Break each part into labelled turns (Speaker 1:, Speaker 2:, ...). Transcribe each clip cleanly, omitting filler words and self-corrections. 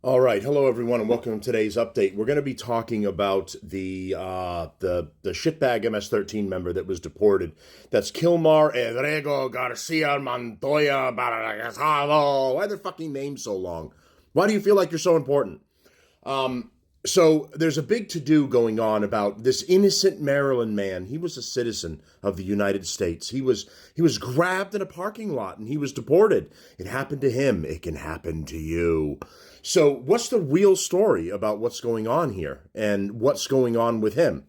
Speaker 1: All right, hello everyone, and welcome to today's update. We're going to be talking about the shitbag MS-13 member that was deported. That's Kilmar Enrique Garcia Montoya Barragazalo. Why are their fucking names so long? Why do you feel like you're so important? So there's a big to-do going on about this innocent Maryland man. He was a citizen of the United States. He was grabbed in a parking lot and he was deported. It happened to him. It can happen to you. So what's the real story about what's going on here and what's going on with him?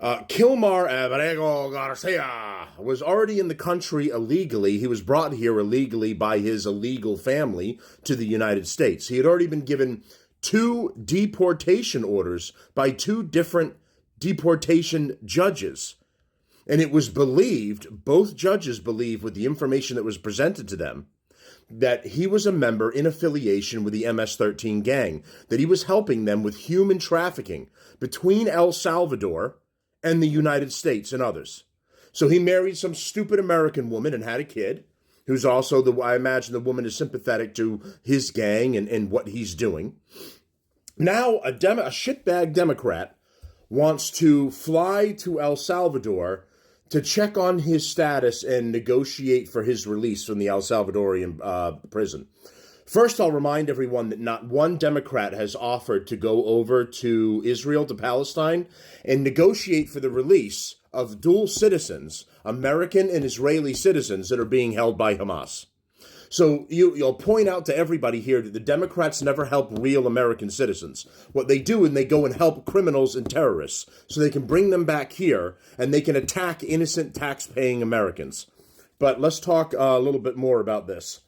Speaker 1: Kilmar Abrego Garcia was already in the country illegally. He was brought here illegally by his illegal family to the United States. He had already been given two deportation orders by two different deportation judges. And it was believed, both judges believed with the information that was presented to them, that he was a member in affiliation with the MS-13 gang, that he was helping them with human trafficking between El Salvador and the United States and others. So he married some stupid American woman and had a kid, who's also, I imagine the woman is sympathetic to his gang and what he's doing. Now a shitbag Democrat wants to fly to El Salvador to check on his status and negotiate for his release from the El Salvadorian prison. First, I'll remind everyone that not one Democrat has offered to go over to Israel, to Palestine, and negotiate for the release of dual citizens, American and Israeli citizens that are being held by Hamas. So you'll point out to everybody here that the Democrats never help real American citizens. What they do is they go and help criminals and terrorists so they can bring them back here and they can attack innocent tax-paying Americans. But let's talk a little bit more about this.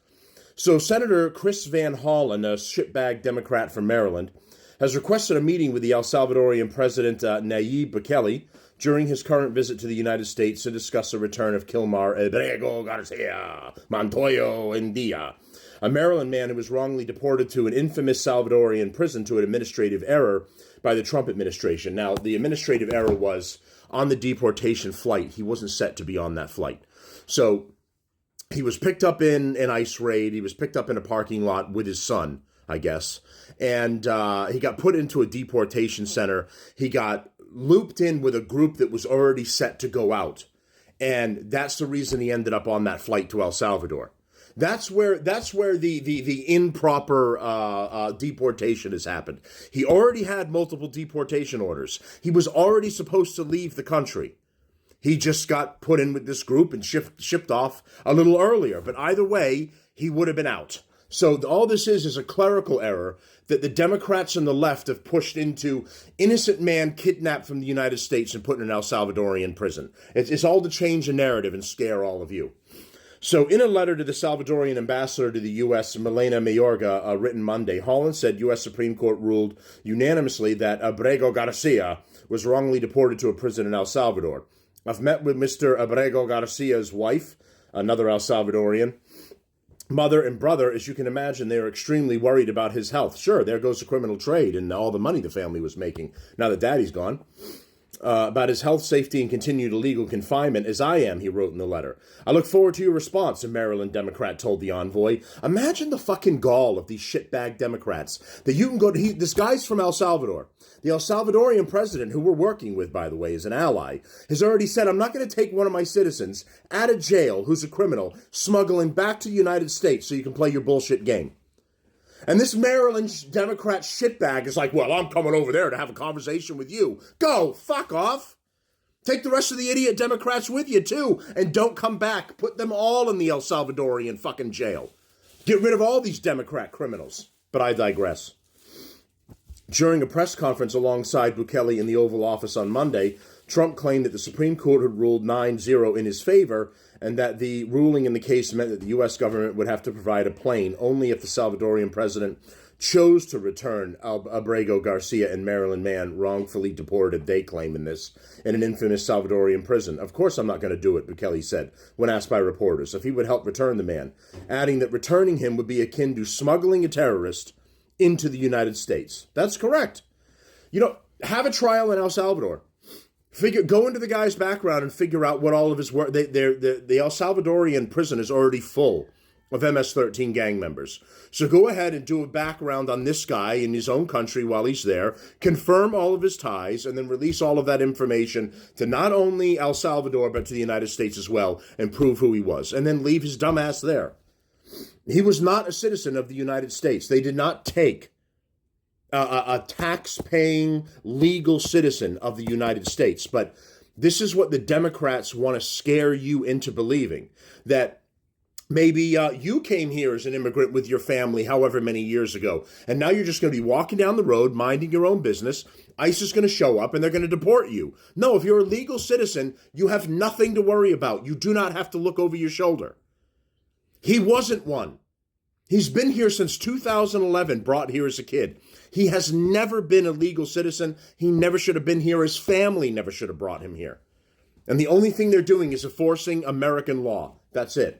Speaker 1: So Senator Chris Van Hollen, a shitbag Democrat from Maryland, has requested a meeting with the El Salvadorian President Nayib Bukele during his current visit to the United States to discuss the return of Kilmar Abrego Garcia Montoya India, a Maryland man who was wrongly deported to an infamous Salvadorian prison to an administrative error by the Trump administration. Now, the administrative error was on the deportation flight. He wasn't set to be on that flight. So he was picked up in an ICE raid. He was picked up in a parking lot with his son, I guess. And he got put into a deportation center. He got looped in with a group that was already set to go out. And that's the reason he ended up on that flight to El Salvador. That's where the improper deportation has happened. He already had multiple deportation orders. He was already supposed to leave the country. He just got put in with this group and shipped off a little earlier. But either way, he would have been out. So all this is a clerical error that the Democrats and the left have pushed into innocent man kidnapped from the United States and put in an El Salvadorian prison. It's all to change the narrative and scare all of you. So in a letter to the Salvadorian ambassador to the U.S., Milena Mayorga, written Monday, Holland said U.S. Supreme Court ruled unanimously that Abrego Garcia was wrongly deported to a prison in El Salvador. I've met with Mr. Abrego Garcia's wife, another El Salvadorian, mother and brother. As you can imagine, they are extremely worried about his health. Sure, there goes the criminal trade and all the money the family was making now that daddy's gone. About his health, safety, and continued illegal confinement, as I am, he wrote in the letter. I look forward to your response, a Maryland Democrat told the envoy. Imagine the fucking gall of these shitbag Democrats. That you can go to, this guy's from El Salvador. The El Salvadorian president, who we're working with, by the way, is an ally, has already said, I'm not going to take one of my citizens out of jail, who's a criminal, smuggling back to the United States so you can play your bullshit game. And this Maryland Democrat shitbag is like, well, I'm coming over there to have a conversation with you. Go, fuck off. Take the rest of the idiot Democrats with you, too, and don't come back. Put them all in the El Salvadorian fucking jail. Get rid of all these Democrat criminals. But I digress. During a press conference alongside Bukele in the Oval Office on Monday, Trump claimed that the Supreme Court had ruled 9-0 in his favor and that the ruling in the case meant that the U.S. government would have to provide a plane only if the Salvadorian president chose to return Abrego Garcia and Maryland man wrongfully deported, they claim in this, in an infamous Salvadorian prison. Of course I'm not going to do it, Bukele said, when asked by reporters if he would help return the man, adding that returning him would be akin to smuggling a terrorist into the United States. That's correct. Have a trial in El Salvador. Go into the guy's background and figure out what all of his work. The El Salvadorian prison is already full. of MS-13 gang members. So go ahead and do a background on this guy in his own country while he's there, confirm all of his ties, and then release all of that information to not only El Salvador, but to the United States as well, and prove who he was, and then leave his dumb ass there. He was not a citizen of the United States. They did not take a tax-paying legal citizen of the United States. But this is what the Democrats want to scare you into believing, that maybe you came here as an immigrant with your family however many years ago, and now you're just going to be walking down the road, minding your own business. ICE is going to show up, and they're going to deport you. No, if you're a legal citizen, you have nothing to worry about. You do not have to look over your shoulder. He wasn't one. He's been here since 2011, brought here as a kid. He has never been a legal citizen. He never should have been here. His family never should have brought him here. And the only thing they're doing is enforcing American law. That's it.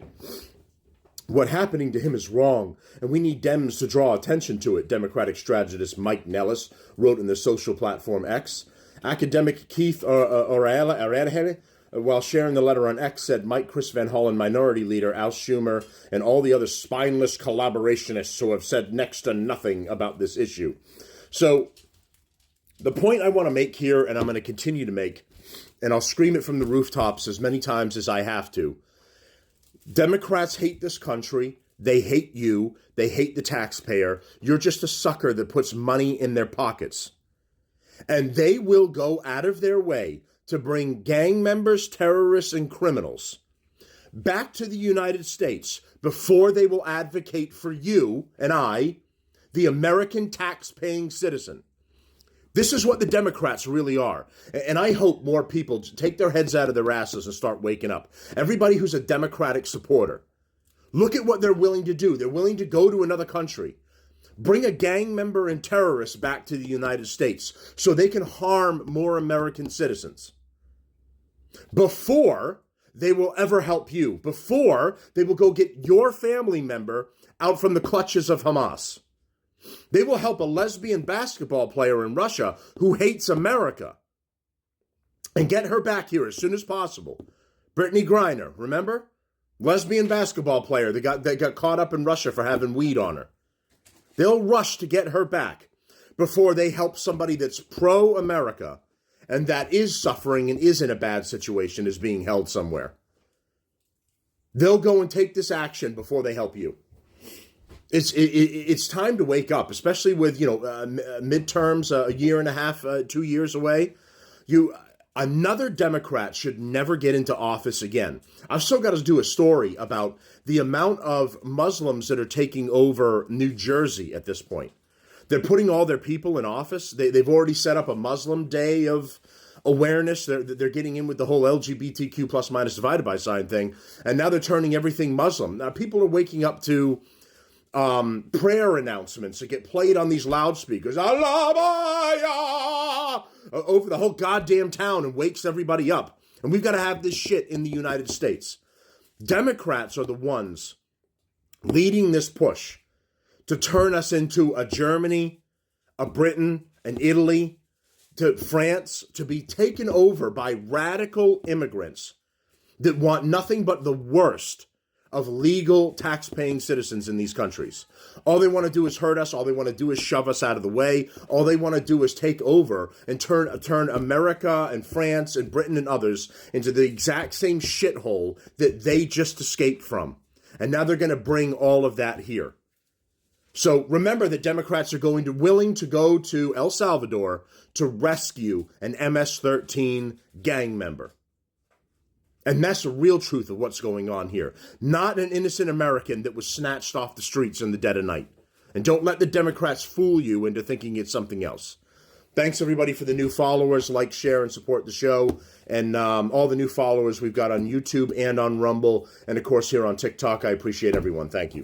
Speaker 1: What happening to him is wrong, and we need Dems to draw attention to it, Democratic strategist Mike Nellis wrote in the social platform X. Academic Keith O'Reilly, while sharing the letter on X, said Mike Chris Van Hollen, Minority Leader Al Schumer, and all the other spineless collaborationists who have said next to nothing about this issue. So the point I want to make here, and I'm going to continue to make, and I'll scream it from the rooftops as many times as I have to, Democrats hate this country. They hate you. They hate the taxpayer. You're just a sucker that puts money in their pockets. And they will go out of their way to bring gang members, terrorists, and criminals back to the United States before they will advocate for you and I, the American tax-paying citizen. This is what the Democrats really are. And I hope more people take their heads out of their asses and start waking up. Everybody who's a Democratic supporter, look at what they're willing to do. They're willing to go to another country, bring a gang member and terrorist back to the United States so they can harm more American citizens before they will ever help you, before they will go get your family member out from the clutches of Hamas. They will help a lesbian basketball player in Russia who hates America and get her back here as soon as possible. Brittany Griner, remember? Lesbian basketball player that got caught up in Russia for having weed on her. They'll rush to get her back before they help somebody that's pro-America and that is suffering and is in a bad situation, is being held somewhere. They'll go and take this action before they help you. It's time to wake up, especially with midterms, a year and a half, 2 years away. Another Democrat should never get into office again. I've still got to do a story about the amount of Muslims that are taking over New Jersey at this point. They're putting all their people in office. They've already set up a Muslim day of awareness. They're getting in with the whole LGBTQ plus minus divided by sign thing. And now they're turning everything Muslim. Now people are waking up to prayer announcements that get played on these loudspeakers. Allah over the whole goddamn town and wakes everybody up. And we've got to have this shit in the United States. Democrats are the ones leading this push to turn us into a Germany, a Britain, an Italy, to France, to be taken over by radical immigrants that want nothing but the worst of legal tax-paying citizens in these countries. All they want to do is hurt us. All they want to do is shove us out of the way. All they want to do is take over and turn America and France and Britain and others into the exact same shithole that they just escaped from. And now they're going to bring all of that here. So remember that Democrats are willing to go to El Salvador to rescue an MS-13 gang member. And that's the real truth of what's going on here. Not an innocent American that was snatched off the streets in the dead of night. And don't let the Democrats fool you into thinking it's something else. Thanks, everybody, for the new followers. Like, share, and support the show. And all the new followers we've got on YouTube and on Rumble. And, of course, here on TikTok. I appreciate everyone. Thank you.